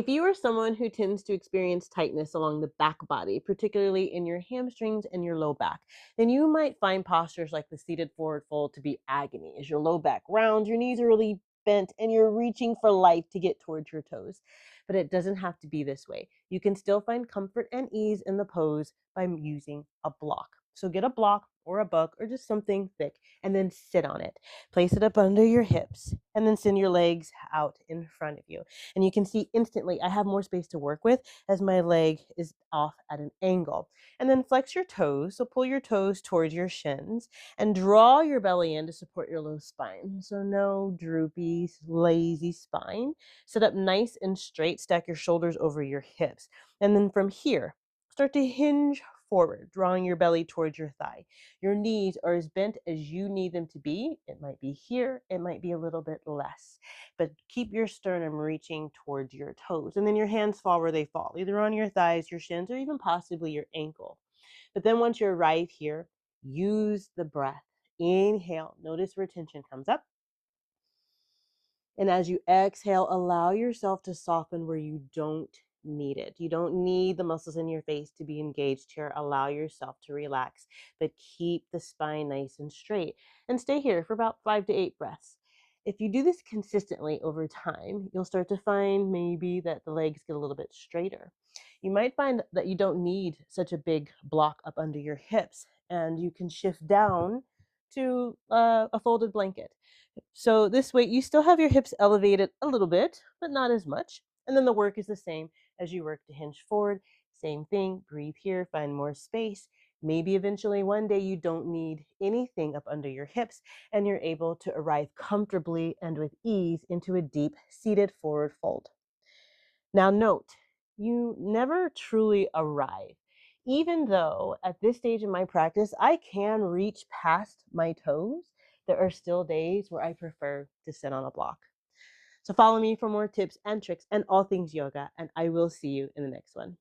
If you are someone who tends to experience tightness along the back body, particularly in your hamstrings and your low back, then you might find postures like the seated forward fold to be agony as your low back rounds, your knees are really bent, and you're reaching for life to get towards your toes. But it doesn't have to be this way. You can still find comfort and ease in the pose by using a block. So get a block or a book or just something thick and then sit on it. Place it up under your hips and then send your legs out in front of you. And you can see instantly I have more space to work with as my leg is off at an angle. And then flex your toes. So pull your toes towards your shins and draw your belly in to support your low spine. So no droopy, lazy spine. Sit up nice and straight. Stack your shoulders over your hips. And then from here, start to hinge forward, drawing your belly towards your thigh. Your knees are as bent as you need them to be. It might be here, it might be a little bit less, but keep your sternum reaching towards your toes. And then your hands fall where they fall, either on your thighs, your shins, or even possibly your ankle. But then once you arrive here, use the breath. Inhale, notice retention comes up. And as you exhale, allow yourself to soften where you don't need it. You don't need the muscles in your face to be engaged here. Allow yourself to relax, but keep the spine nice and straight. And stay here for about 5 to 8 breaths. If you do this consistently over time, you'll start to find maybe that the legs get a little bit straighter. You might find that you don't need such a big block up under your hips, and you can shift down to a folded blanket. So this way you still have your hips elevated a little bit, but not as much. And then the work is the same as you work to hinge forward. Same thing, breathe here, find more space. Maybe eventually one day you don't need anything up under your hips and you're able to arrive comfortably and with ease into a deep seated forward fold. Now note, you never truly arrive. Even though at this stage in my practice, I can reach past my toes, there are still days where I prefer to sit on a block. So follow me for more tips and tricks and all things yoga, and I will see you in the next one.